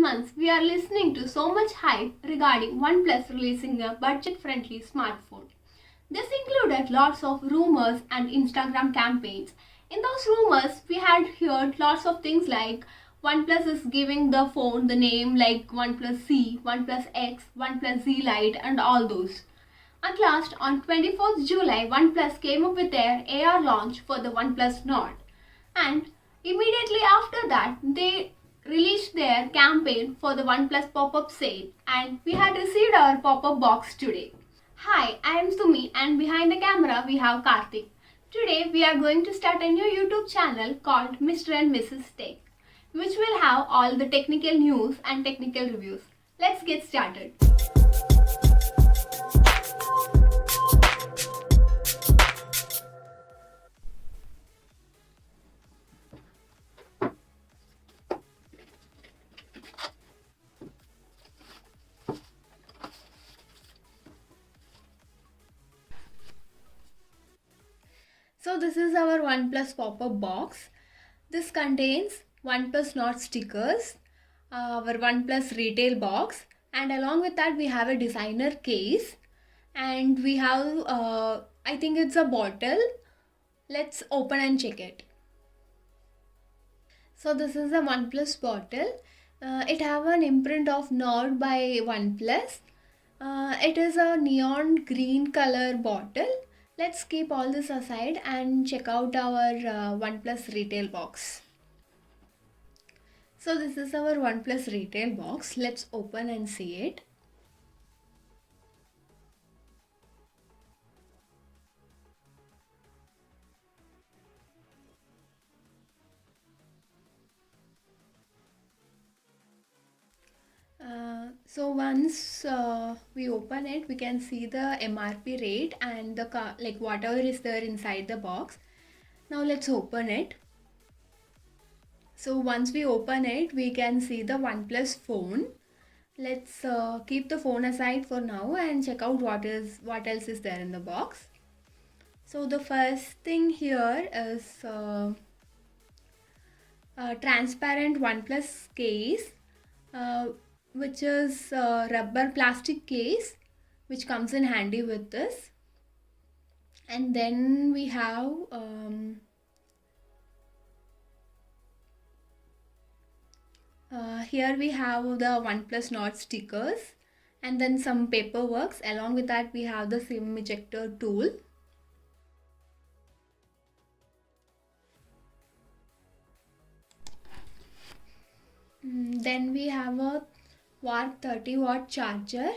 months, we are listening to so much hype regarding OnePlus releasing a budget-friendly smartphone. This included lots of rumors and Instagram campaigns. In those rumors, we had heard lots of things like OnePlus is giving the phone the name like OnePlus C, OnePlus X, OnePlus Z Lite, and all those. At last, on 24th July, OnePlus came up with their AR launch for the OnePlus Nord. And immediately after that, they released their campaign for the OnePlus pop-up sale, and we had received our pop-up box today. Hi, I am Sumi, and behind the camera we have Karthik. Today we are going to start a new YouTube channel called Mr. and Mrs. Tech, which will have all the technical news and technical reviews. Let's get started. So this is our OnePlus pop-up box. This contains OnePlus Nord stickers, our OnePlus retail box, and along with that we have a designer case, and we have I think it's a bottle. Let's open and check it. So this is a OnePlus bottle. It have an imprint of Nord by OnePlus. It is a neon green color bottle. Let's keep all this aside and check out our OnePlus retail box. So this is our OnePlus retail box. Let's open and see it. So once we open it, we can see the MRP rate and the whatever is there inside the box. Now let's open it. So once we open it, we can see the OnePlus phone. Let's keep the phone aside for now and check out what else is there in the box. So the first thing here is a transparent OnePlus case, which is a rubber plastic case which comes in handy with this. And then we have here we have the OnePlus Nord stickers and then some paperwork. Along with that we have the SIM ejector tool. Then we have a Warp 30-watt charger.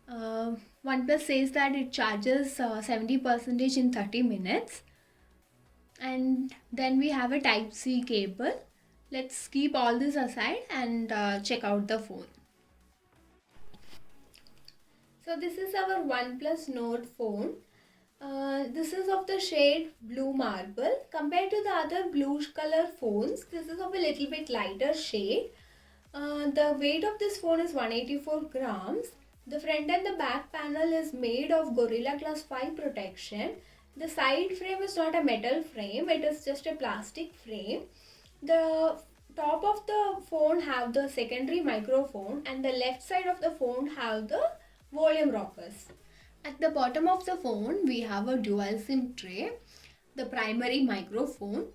OnePlus says that it charges 70% in 30 minutes. And then we have a Type-C cable. Let's keep all this aside and check out the phone. So this is our OnePlus Nord phone. This is of the shade blue marble. Compared to the other blue color phones, this is of a little bit lighter shade. The weight of this phone is 184 grams. The front and the back panel is made of Gorilla Glass 5 protection. The side frame is not a metal frame, it is just a plastic frame. The top of the phone have the secondary microphone and the left side of the phone have the volume rockers. At the bottom of the phone, we have a dual SIM tray, the primary microphone,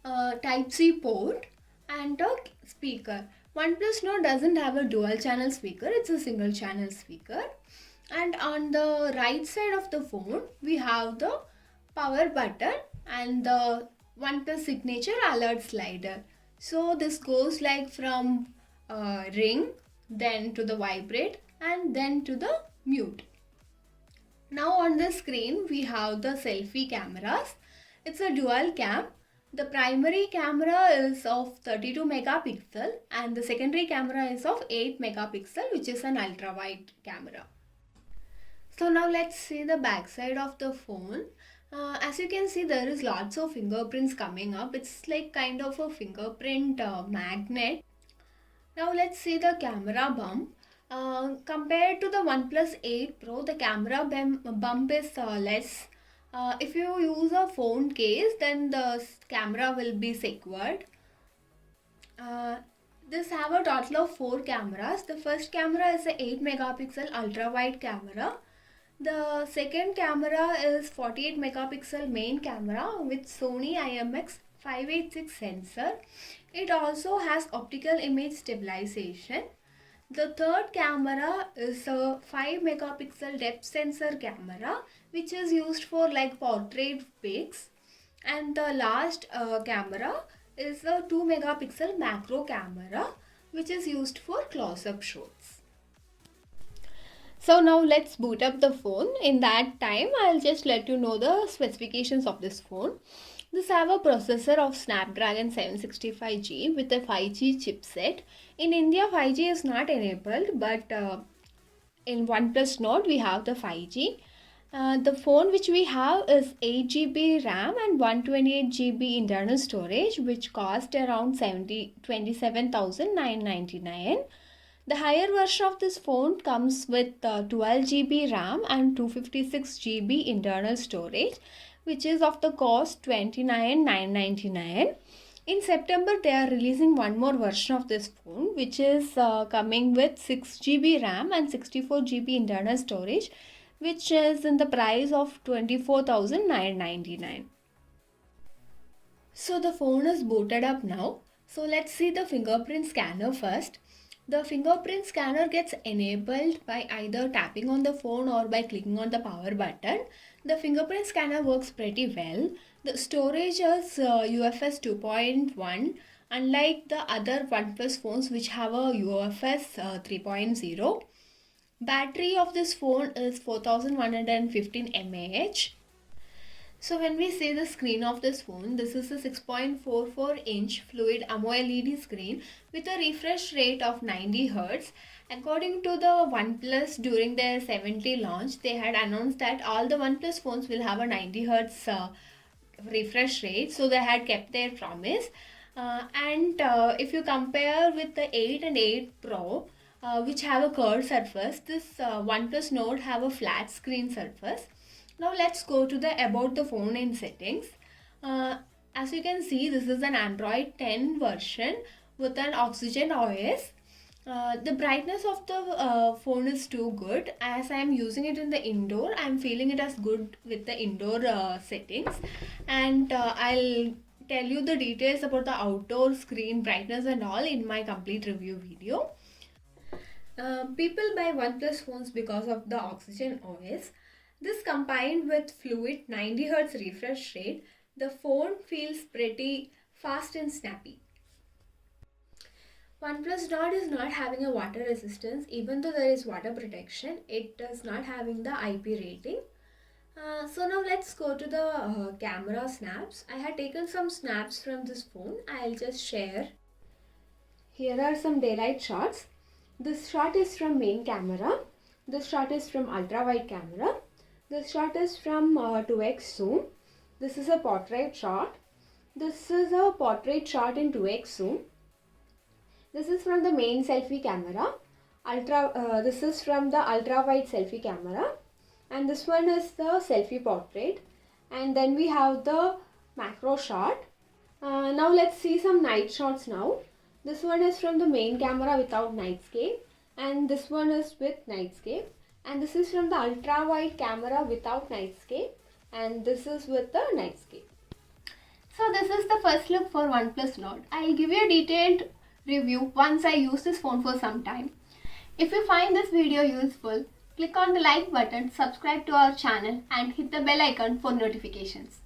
Type-C port, and a speaker. OnePlus Nord doesn't have a dual channel speaker, it's a single channel speaker. And on the right side of the phone, we have the power button and the OnePlus signature alert slider. So this goes like from ring, then to the vibrate, and then to the mute. Now on the screen we have the selfie cameras. It's a dual cam. The primary camera is of 32 megapixel and the secondary camera is of 8 megapixel, which is an ultra wide camera. So now let's see the back side of the phone. As you can see, there is lots of fingerprints coming up. It's like kind of a fingerprint magnet. Now let's see the camera bump. Compared to the OnePlus 8 Pro, the camera bump is less. If you use a phone case, then the camera will be secured. This have a total of 4 cameras. The first camera is a 8 megapixel ultra wide camera. The second camera is 48 megapixel main camera with Sony IMX586 sensor. It also has optical image stabilization. The third camera is a 5 megapixel depth sensor camera, which is used for like portrait pics. And the last camera is a 2 megapixel macro camera, which is used for close-up shots. So now let's boot up the phone. In that time, I'll just let you know the specifications of this phone. This have a processor of Snapdragon 765G with a 5G chipset. In India, 5G is not enabled, but in OnePlus Nord, we have the 5G. The phone which we have is 8GB RAM and 128GB internal storage, which cost around 27,999. The higher version of this phone comes with 12GB RAM and 256GB internal storage, which is of the cost 29,999. In September, they are releasing one more version of this phone, which is coming with 6GB RAM and 64GB internal storage, which is in the price of 24,999. So the phone is booted up now. So let's see the fingerprint scanner first. The fingerprint scanner gets enabled by either tapping on the phone or by clicking on the power button. The fingerprint scanner works pretty well. The storage is UFS 2.1, unlike the other OnePlus phones which have a UFS 3.0. Battery of this phone is 4115 mAh. So when we see the screen of this phone, this is a 6.44-inch fluid AMOLED screen with a refresh rate of 90 Hz. According to the OnePlus, during their 70 launch, they had announced that all the OnePlus phones will have a 90 Hz refresh rate. So they had kept their promise. If you compare with the 8 and 8 Pro, which have a curved surface, this OnePlus Nord have a flat screen surface. Now let's go to the about the phone in settings. As you can see, this is an Android 10 version with an Oxygen OS. The brightness of the phone is too good. As I am using it in the indoor, I am feeling it as good with the indoor settings. And I'll tell you the details about the outdoor screen brightness and all in my complete review video. People buy OnePlus phones because of the Oxygen OS. This combined with fluid 90 Hz refresh rate, the phone feels pretty fast and snappy. OnePlus Nord is not having a water resistance. Even though there is water protection, it is not having the IP rating. So now let's go to the camera snaps. I had taken some snaps from this phone. I'll just share. Here are some daylight shots. This shot is from main camera. This shot is from ultra wide camera. This shot is from 2x zoom. This is a portrait shot. This is a portrait shot in 2x zoom. This is from the main selfie camera. This is from the ultra wide selfie camera. And this one is the selfie portrait. And then we have the macro shot. Now let's see some night shots now. This one is from the main camera without nightscape. And this one is with nightscape. And this is from the ultra wide camera without nightscape, and this is with the nightscape. So this is the first look for OnePlus Nord. I'll give you a detailed review once I use this phone for some time. If you find this video useful, click on the like button, subscribe to our channel and hit the bell icon for notifications.